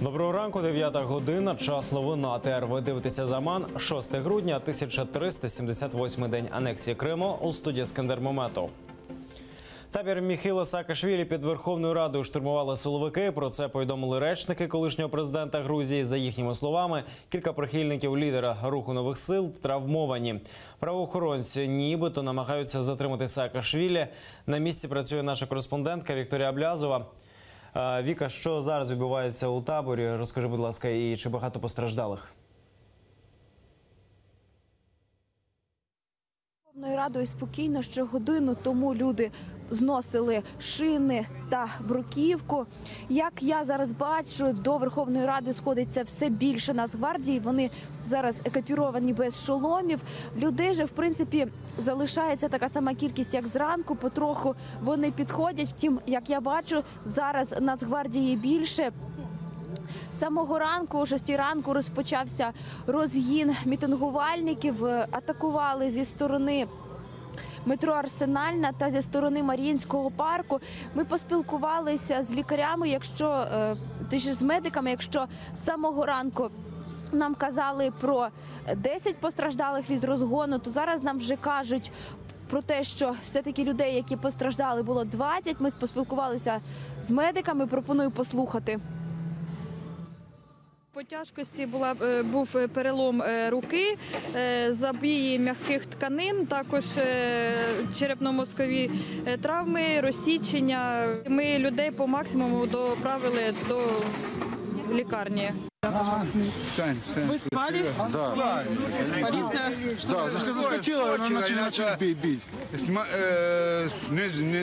Доброго ранку, 9 година, час новин на АТР. Ви дивитеся «Заман». 6 грудня, 1378 день анексії Криму. У студії Скандер Мометов. Табір Міхейла Саакашвілі під Верховною Радою штурмували силовики. Про це повідомили речники колишнього президента Грузії. За їхніми словами, кілька прихильників лідера Руху нових сил травмовані. Правоохоронці нібито намагаються затримати Саакашвілі. На місці працює наша кореспондентка Вікторія Аблязова. Віка, що зараз відбувається у таборі? Розкажи, будь ласка, і чи багато постраждалих? Верховною Радою спокійно, що годину тому люди зносили шини та бруківку. Як я зараз бачу, до Верховної Ради сходиться все більше Нацгвардії. Вони зараз екіпіровані без шоломів. Людей же, в принципі, залишається така сама кількість, як зранку. Потроху вони підходять. Втім, як я бачу, зараз Нацгвардії більше. З самого ранку, о 6 ранку, розпочався розгін мітингувальників. Атакували зі сторони метро Арсенальна та зі сторони Маріїнського парку. Ми поспілкувалися з лікарями, з медиками, якщо з самого ранку нам казали про 10 постраждалих від розгону, то зараз нам вже кажуть про те, що все-таки людей, які постраждали, було 20. Ми поспілкувалися з медиками, пропоную послухати. По тяжкості був перелом руки, забої м'яких тканин, також черепно-мозкові травми, розсічення. Ми людей по максимуму доправили до лікарні. Вы спали? Да. Полиция? Да, заскочила, она начала бить.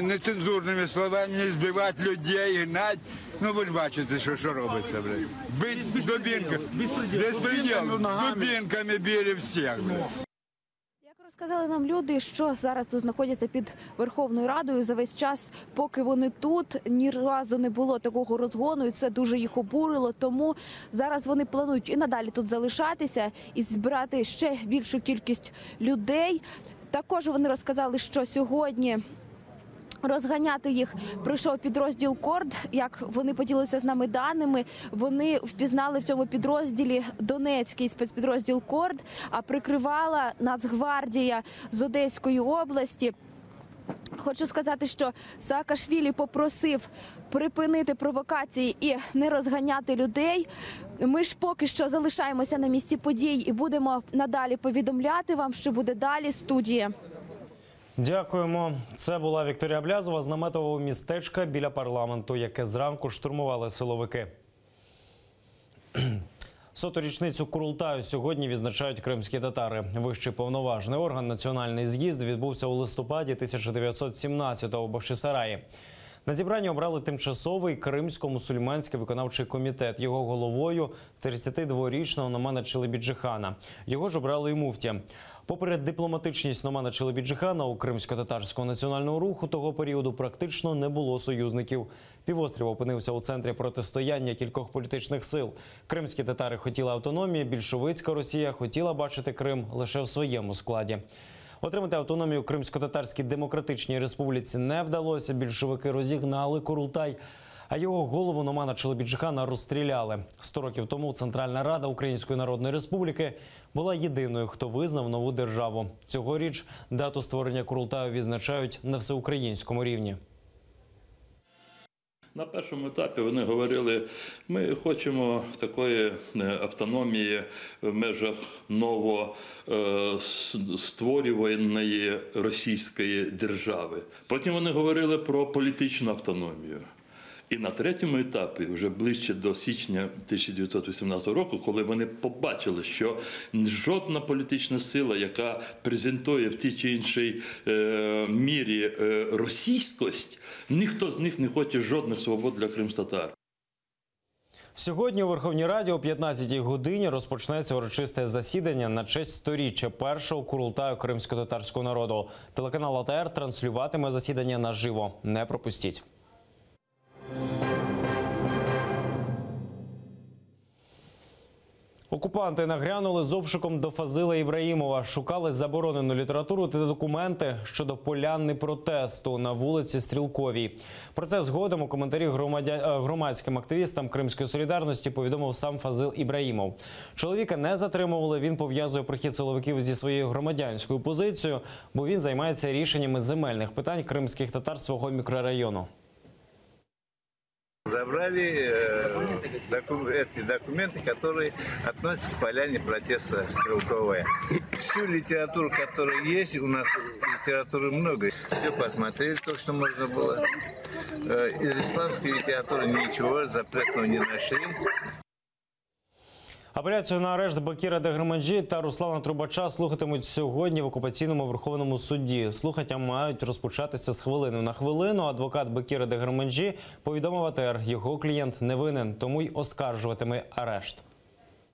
Нецензурними словами не збивати людей, гнати. Ну, ви ж бачите, що робиться, блядь. Бить дубинками, безпреділ, дубинками били всіх, блядь. Розказали нам люди, що зараз тут знаходяться під Верховною Радою. За весь час, поки вони тут, ні разу не було такого розгону, і це дуже їх обурило. Тому зараз вони планують і надалі тут залишатися і збирати ще більшу кількість людей. Також вони розказали, що сьогодні розганяти їх прийшов підрозділ «Корд». Як вони поділилися з нами даними, вони впізнали в цьому підрозділі Донецький спецпідрозділ «Корд», а прикривала Нацгвардія з Одеської області. Хочу сказати, що Саакашвілі попросив припинити провокації і не розганяти людей. Ми ж поки що залишаємося на місці подій і будемо надалі повідомляти вам, що буде далі. Студія. Дякуємо. Це була Вікторія Аблязова з наметового містечка біля парламенту, яке зранку штурмували силовики. 100-ту річницю Курултаю сьогодні відзначають кримські татари. Вищий повноважний орган «Національний з'їзд» відбувся у листопаді 1917-го у Бахчисараї. На зібранні обрали тимчасовий Кримсько-мусульманський виконавчий комітет. Його головою 32-річного Номана Челебіджихана. Його ж обрали і муфті. Попри дипломатичність Номана Челебіджихана, у кримсько-татарського національного руху того періоду практично не було союзників. Півострів опинився у центрі протистояння кількох політичних сил. Кримські татари хотіли автономії, більшовицька Росія хотіла бачити Крим лише в своєму складі. Отримати автономію Кримсько-татарській демократичній республіці не вдалося. Більшовики розігнали Курултай, а його голову Номана Челебіджихана розстріляли. 100 років тому Центральна Рада Української Народної Республіки була єдиною, хто визнав нову державу. Цьогоріч дату створення Курултаю відзначають на всеукраїнському рівні. На першому етапі вони говорили, ми хочемо такої автономії в межах новостворюваної російської держави. Потім вони говорили про політичну автономію. І на третьому етапі, вже ближче до січня 1918 року, коли вони побачили, що жодна політична сила, яка презентує в тій чи іншій мірі російськость, ніхто з них не хоче жодних свобод для кримськотатар. Сьогодні у Верховній Раді о 15-й годині розпочнеться урочисте засідання на честь 100-річчя першого Курултаю кримсько-татарського народу. Телеканал АТР транслюватиме засідання наживо. Не пропустіть. Окупанти нагрянули з обшуком до Фазила Ібраїмова. Шукали заборонену літературу та документи щодо поляни протесту на вулиці Стрілковій. Про це згодом у коментарі громадським активістам Кримської солідарності повідомив сам Фазил Ібраїмов. Чоловіка не затримували, він пов'язує прихід силовиків зі своєю громадянською позицією, бо він займається рішеннями земельних питань кримських татар свого мікрорайону. Забрали эти документы, которые относятся к поляне протеста Стрелковая. Всю литературу, которая есть, у нас литературы много. Все посмотрели, то, что можно было. Из исламской литературы ничего запретного не нашли. Апеляцію на арешт Бакіра Дегреманджі та Руслана Трубача слухатимуть сьогодні в окупаційному Верховному суді. Слухання мають розпочатися з хвилини на хвилину. Адвокат Бакіра Дегреманджі повідомив АТР, його клієнт не винен, тому й оскаржуватиме арешт.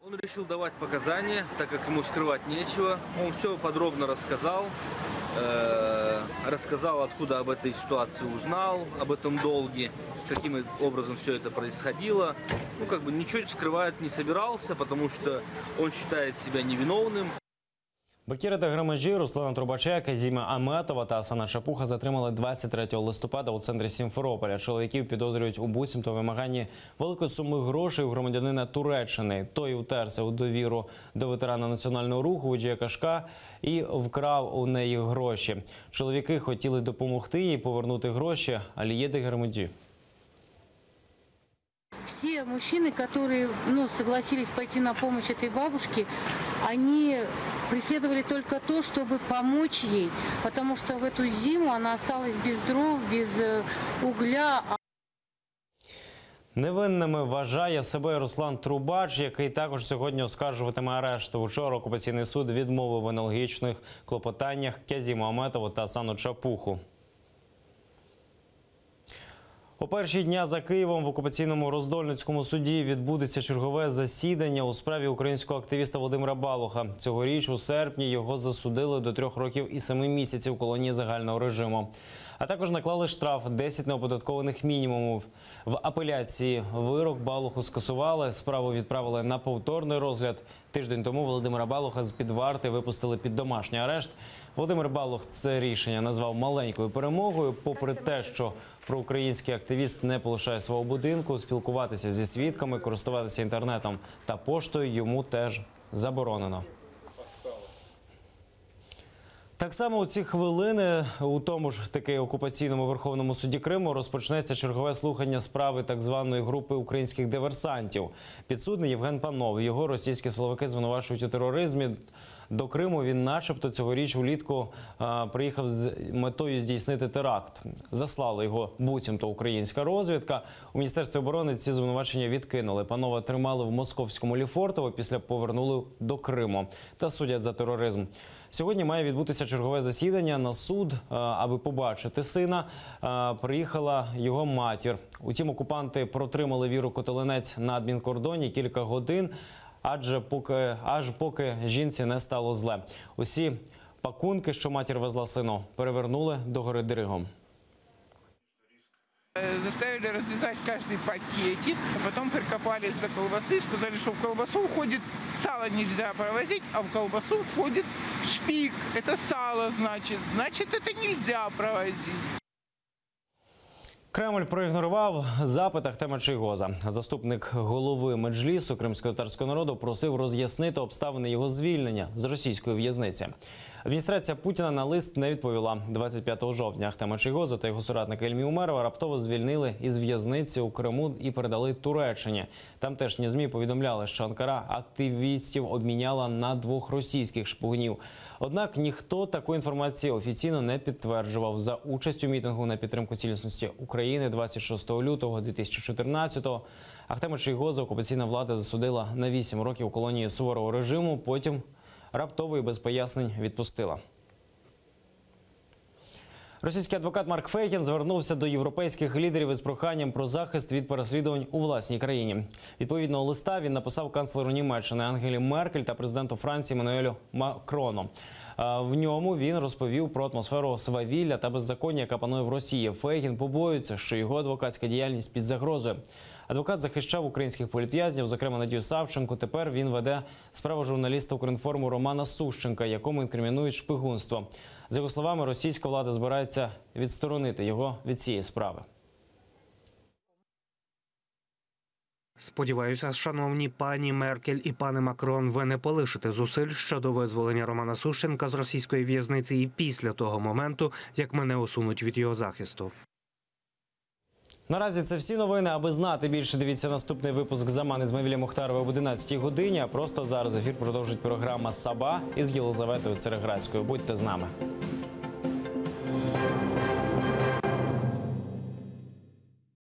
Он решил давать показания, так как ему скрывать нечего. Он все подробно рассказал, откуда об этой ситуации узнал, об этом долге, каким образом все это происходило. Ничего скрывать не собирался, потому что он считает себя невиновным. Бакіра Дегреманджі, Руслана Трубача, Казіма Аметова та Асана Чапуха затримали 23 листопада у центрі Сімферополя. Чоловіків підозрюють у буцімто вимаганні великої суми грошей у громадянина Туреччини. Той утерся у довіру до ветерана національного руху Вуджія Кашка і вкрав у неї гроші. Чоловіки хотіли допомогти їй повернути гроші Аліє Дегреманджі. Все мужчины, которые согласились пойти на помощь этой бабушке, они преследовали только то, чтобы помочь ей, потому что в эту зиму она осталась без дров, без угля. Невинними вважає себе Руслан Трубач, який також сьогодні оскаржуватиме арешт. Вчора окупаційний суд відмовив в аналогічних клопотаннях Казіму Аметову та Асану Чапуху. О перші дня за Києвом в окупаційному Роздольницькому суді відбудеться чергове засідання у справі українського активіста Володимира Балуха. Цьогоріч у серпні його засудили до 3 років і 7 місяців колонії загального режиму. А також наклали штраф 10 неоподаткованих мінімумів. В апеляції вирок Балуху скасували, справу відправили на повторний розгляд. Тиждень тому Володимира Балуха з-під варти випустили під домашній арешт. Володимир Балух це рішення назвав маленькою перемогою, попри те, що проукраїнський активіст не полишає свого будинку, спілкуватися зі свідками, користуватися інтернетом та поштою йому теж заборонено. Так само у ці хвилини у тому ж таки окупаційному Верховному суді Криму розпочнеться чергове слухання справи так званої групи українських диверсантів. Підсудний Євген Панов. Його російські силовики звинувачують у тероризмі. До Криму він начебто цьогоріч улітку приїхав з метою здійснити теракт. Заслала його буцімто українська розвідка. У Міністерстві оборони ці звинувачення відкинули. Панова тримали в московському Лефортово, після повернули до Криму та судять за тероризм. Сьогодні має відбутися чергове засідання. На суд, аби побачити сина, приїхала його матір. Утім, окупанти протримали Віру Котеленець на адмінкордоні кілька годин, аж поки жінці не стало зле. Усі пакунки, що матір везла сину, перевернули догори дригом. Заставили развязать каждый пакетик, а потом прикопались до колбасы, сказали, что в колбасу входит сало нельзя провозить, а в колбасу входит шпик. Это сало, значит это нельзя провозить. Кремль проігнорував запит Ахтема Чийгоза. Заступник голови Меджлісу кримськотатарського народу просив роз'яснити обставини його звільнення з російської в'язниці. Адміністрація Путіна на лист не відповіла. 25 жовтня Ахтема Чийгоза та його соратника Ільмі Умерова раптово звільнили із в'язниці у Криму і передали Туреччині. Тамтешні ЗМІ повідомляли, що Анкара активістів обміняла на 2 російських шпигунів. Однак ніхто такої інформації офіційно не підтверджував. За участь у мітингу на підтримку цілісності України 26 лютого 2014-го Ахтема Чийгоза окупаційна влада засудила на 8 років колонії суворого режиму, потім раптово і без пояснень відпустила. Російський адвокат Марк Фейгін звернувся до європейських лідерів із проханням про захист від переслідувань у власній країні. Відповідного листа він написав канцлеру Німеччини Ангелі Меркель та президенту Франції Еммануелю Макрону. В ньому він розповів про атмосферу свавілля та беззаконня, яка панує в Росії. Фейгін побоюється, що його адвокатська діяльність під загрозою. Адвокат захищав українських політв'язнів, зокрема Надію Савченко. Тепер він веде справу журналіста «Укрінформу» Романа Сущенка, якому інкримінують шпигунство. За його словами, російська влада збирається відсторонити його від цієї справи. Сподіваюся, шановні пані Меркель і пане Макрон, ви не полишите зусиль щодо визволення Романа Сущенка з російської в'язниці і після того моменту, як мене усунуть від його захисту. Наразі це всі новини. Аби знати більше, дивіться наступний випуск «Заман» із Мавілі Мухтаровою об 11-й годині. А просто зараз ефір продовжить програма «Саба» із Єлизаветою Цереградською. Будьте з нами.